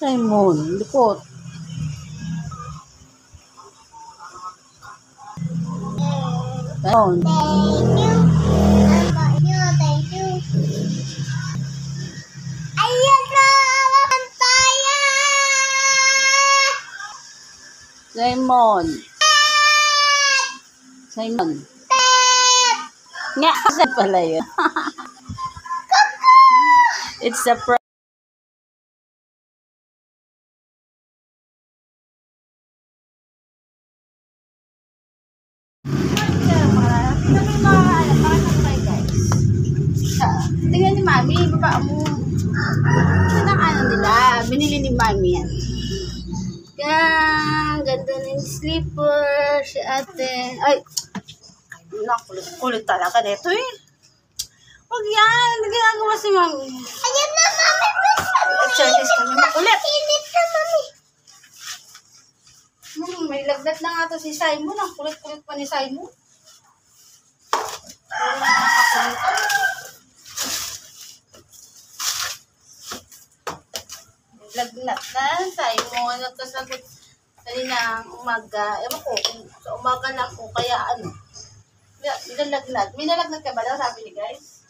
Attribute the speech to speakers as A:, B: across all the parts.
A: Simon, likot. Simon.
B: Thank you. Ayan na! Pantaya!
A: Simon. Simon. Nga, kasi pala yun. It's a prank. Tingnan ni Mami, baba mo. Yan ang ano nila. Binili ni Mami yan. Yan. Ganda ng slipper. Si ate. Ay. Kulit talaga nito eh. Huwag yan. Hindi ginagawa si Mami.
B: Ayan na, Mami.
A: Exercise kami. Makulit.
B: Init na, Mami.
A: May lagnat na nga to si Simon. Ang kulit-kulit pa ni Simon. Pero nakakakulit. Lagnat na, Simon. Nagkasagot kanina umaga. Ewan ko, sa umaga lang ko, kaya ano. Minalagnat. Minalagnat ka ba daw, sabi ni guys?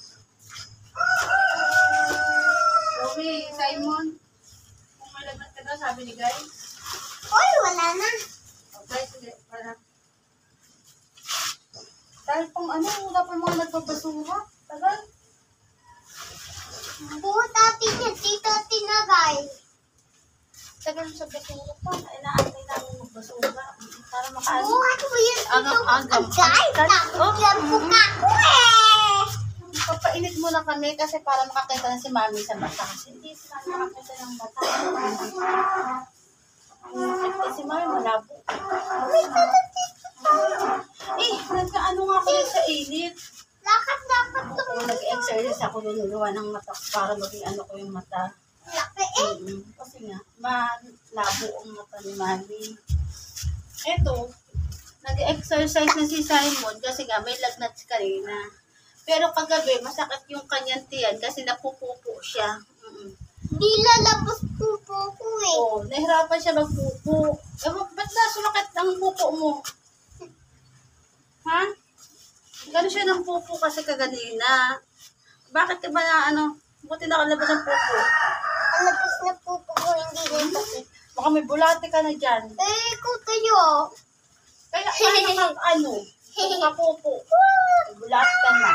A: Zoe, Simon. Kung malagnat ka daw, sabi ni guys.
B: Uy, wala na.
A: Okay, sige. Para. Dahil pang ano, wala pa mga nagbabasura. Tagal.
B: Puta, tito, tinagay.
A: Tagal sa basura pa. Inaantay namin magbasura. Para makaano.
B: Buhat mo yun, tito.
A: Agam-agam.
B: Agay, tapos buka ko eh.
A: Papainit muna kami kasi para makakita na si Mami sa mata. Kasi hindi si Mami makakita ng mata. Kasi si Mami malabo. Nagkaano nga ako sa init.
B: Lakad-lakad to.
A: Nag-exercise ako luluwa ng mata para maging ano ko yung mata.
B: Laki eh.
A: Kasi nga, malabo ang mata ni Mami. Eto, nag-exercise na si Simon kasi nga may lagnat si Karina. Pero kagabi, masakit yung kanyang tiyan kasi napupupo siya.
B: Di lalabas pupo ko eh.
A: Oo, nahirapan siya magpupo. Ba't na sumakit ang pupo mo? Ha? Gano'n siya ng pupo kasi kaganina. Bakit ka ba na ano? Buti nakalabas ang pupo.
B: Ang labas na pupo ko, hindi rin sakit.
A: Baka may bulate ka na dyan.
B: Eh, ikaw tayo.
A: Kaya ano? Kapupo. Bulate ka na.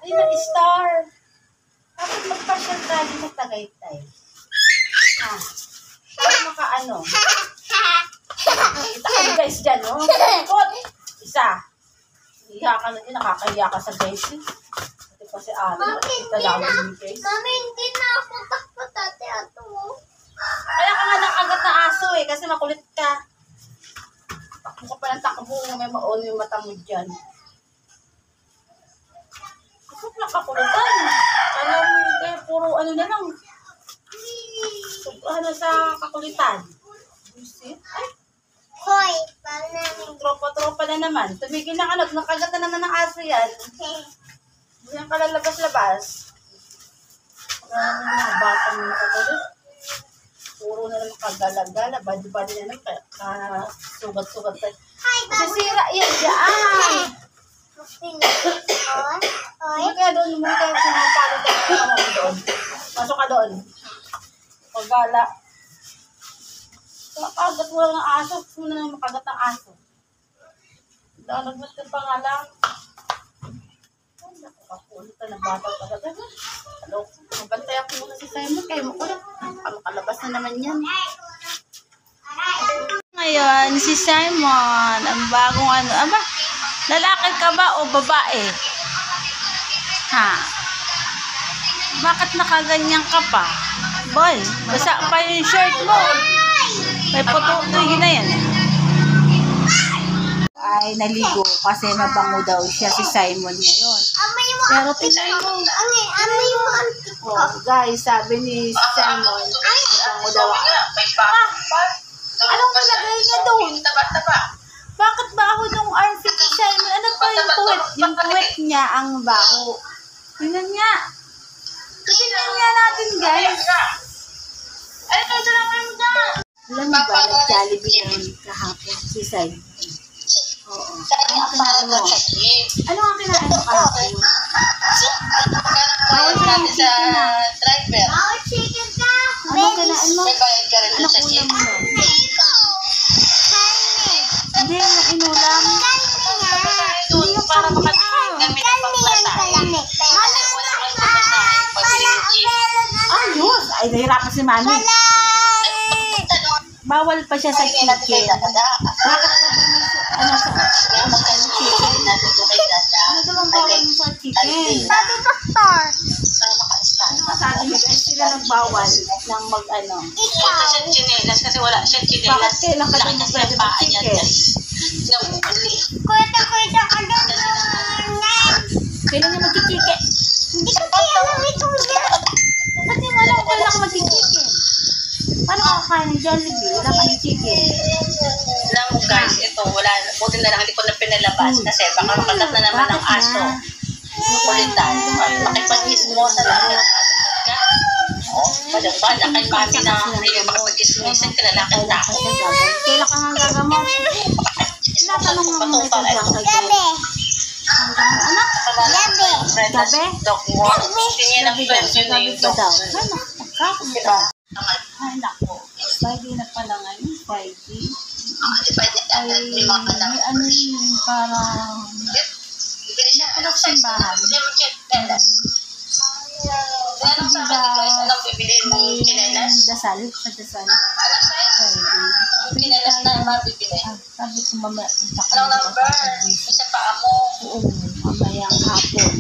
A: Ayun na, star. Dapat magpasyal tayo sa Tagaytay. Ha? Para makaano? Kita ka guys dyan, no? Ikot! Isa. Hiya ka na din, nakakahiya ka sa guys. Ito pa si Ate. Kita lang yung guys.
B: Mami, hindi na ako takot ate ato.
A: Kaya ka nga nakagat na aso eh, kasi makulit ka. Takbo ka pa ng takbo, may maon yung mata mo dyan. Kasi nakakulitan. Alam mo, kaya puro ano na lang. Ano sa kakulitan. Busit? Ay,
B: Hoy, paano namin?
A: tropa-tropa na naman. Tumigil na ka, nakagat na naman ng aso yan. Diyan ka lalabas-labas. Marami mga batang nakakulit. Puro na naman kagala-gala. Badi-badi na naman. Sugat-sugat tayo.
B: Hi,
A: Sisira yan dyan. Muli kaya doon. Muli kaya sinapalo tayo doon. Masok ka doon. Pagala. Makagat mo lang ng aso. Gusto mo na lang makagat ng aso. Nagbat ka pa nga lang. Nakakulit na bata talaga. Hello. Mabantay ako muna si Simon. Kaya makulit. Makalabas na naman yan. Ngayon, si Simon. Ang bagong ano. Aba, lalaki ka ba o babae? Ha? Bakit nakaganyan ka pa? Boy, basa pa yung shirt mo. May puto-tuyo na yan. Ay, naligo kasi mabango daw siya si Simon ngayon. Pero tingnan mo.
B: Amay mo ang
A: Oh, guys, sabi ni Simon, mabango daw ako. Anong nilagay niya doon? Bakit baho nung RC ni Simon? Ano pa yung puwet? Yung puwet niya ang baho. Tingnan nga. Tingnan nga natin, guys. Alam mo ba, nag-Jollibee naman kahapon, si Sai. Oo. Ano ang kinain mo kahapon?
C: Bayad natin sa driver.
B: Bawal chicken ka.
A: Ano kinain mo?
C: May bayad ka rin
A: Ano
C: sa
A: ulam
C: chip.
A: mo nun? Hindi, yung inulam.
C: Doon para makagamit ang paglasahin. Kasi wala kang paglasahin pabili ng cheese.
A: Ayos! Ay, nahirapan si Mami. Bawal pa siya sa chicken. Bakit pa ano sa chicken? Ano daw ang bawal mo sa chicken?
B: Sabi Pastor.
A: Ano masabi mo guys? Sila nagbawal ng mag-ano.
B: Ikaw.
C: Ito siyang chinelas kasi wala siyang chinelas.
A: Bakit kailan ka
C: Laki
A: din
C: kasi
A: pwede
C: ang paa niya
A: mag-chicken?
C: guys. Namumuli.
B: Kuya ka doon.
A: Kailan niya mag-chicken?
B: Hindi ko kaya alam ito yan.
A: Kasi wala ko kailan ka mag-chicken. Paano ka kakain ng Jollibee? Wala ka ng chicken.
C: Alam mo guys, ito wala. Buti na lang hindi ko na pinalabas kasi baka makagat na naman ng
A: Bakit
C: aso.
A: na?
C: Kulitan. Makipag-ismosa lang. Oh, padang-bada kay mami na hindi makapag-ismosa ka lalaking tao.
A: Kailan ka nga gagamot? Tinatanong mo mga ito dyan kay
B: Gabi.
A: Anak?
B: Gabi.
A: Gabi?
C: Dok mo. Hindi niya ng friends yun na yung dok.
A: Ay, magkakamuta. Ay, nako. Friday na pala ngayon. Friday. Ay, may ano yun, parang
C: Anong simbahan? Anong sabi ni guys? Anong bibili mo chinelas?
A: dasal. Sa dasal.
C: Anong size?
A: Friday.
C: Chinelas na yung mabibili.
A: Sabi ko mamaya punta ka
C: Anong number? Isa pa mo.
A: Oo, mamayang hapon.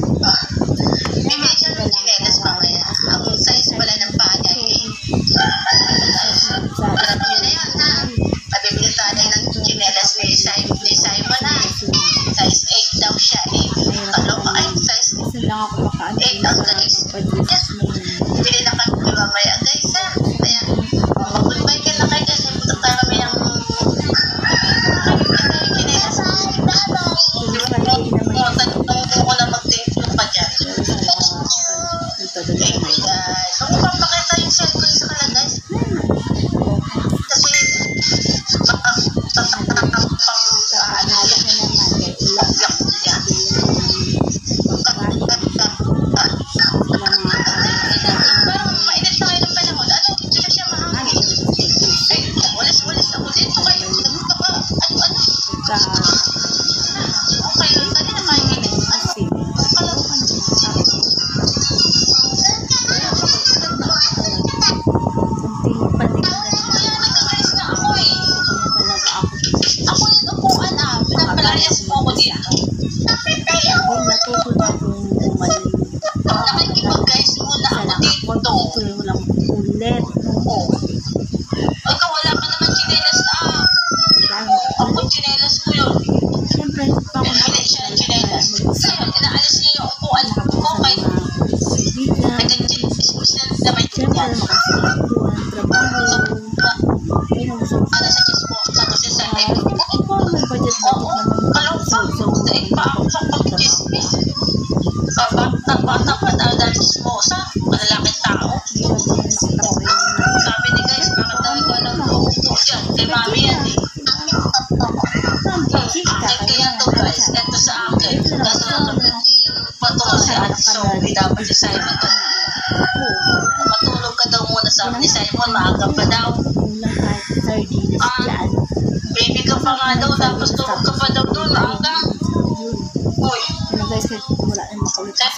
C: Bibili siya ng chinelas mamaya. Ang size pala ng paa niya ay alam niyo na yun ha. Mabibili tayo ng chinelas ni Simon ha. Size 8 daw siya eh. Talo ka ay size
A: Kasi lang ako makaano.
C: 8 daw guys. Bili na kayo mamaya guys ha. Kaya mag-goodbye ka na kayo guys. Punta tayo kami ng chinelas. Tanong ko na mag-thank you ka dyan. Thank you guys. Huwag mo papakita yung cellphone sa kanila guys. Kasi tatakapang
A: Hanalo na naman kay ulam.
C: yak niya. Parang mainit na ngayon ang panahon. Ano? Hindi na siya mahangin. Ay, walis-walis ako dito kayo. Nagkaba. Ano? Okay, kanina mainit. Nagkagalis na ako eh. Ako yung upuan ah. Pinapalayas mo ako dito. Nakikipag guys muna ako dito. Oh. Ikaw wala ka naman chinelas ah. Ako chinelas ko yun. Bili siya ng chinelas. Ngayon, inaalis niya yung upuan ko. Okay. Nag-chinelas naman niya. Ano sa chis mo? Sa to sa Oo. Kalungkot. Daig pa ako sa pag-chismis. Bata pa dahil chismosa. Malalaking tao. Sabi ni guys, bakit daw ikaw nag-uupo dyan? Kay mami yan eh. Akin kaya to guys. Ito sa akin. Kaso patungo si Ate Sophie. Dapat si Simon to. Matulog ka daw muna sabi ni Simon. Maaga pa daw. Baby ka pa nga daw. Tapos tulog ka pa daw doon. Maaga. Uy.
A: Guys, wala na makulit sa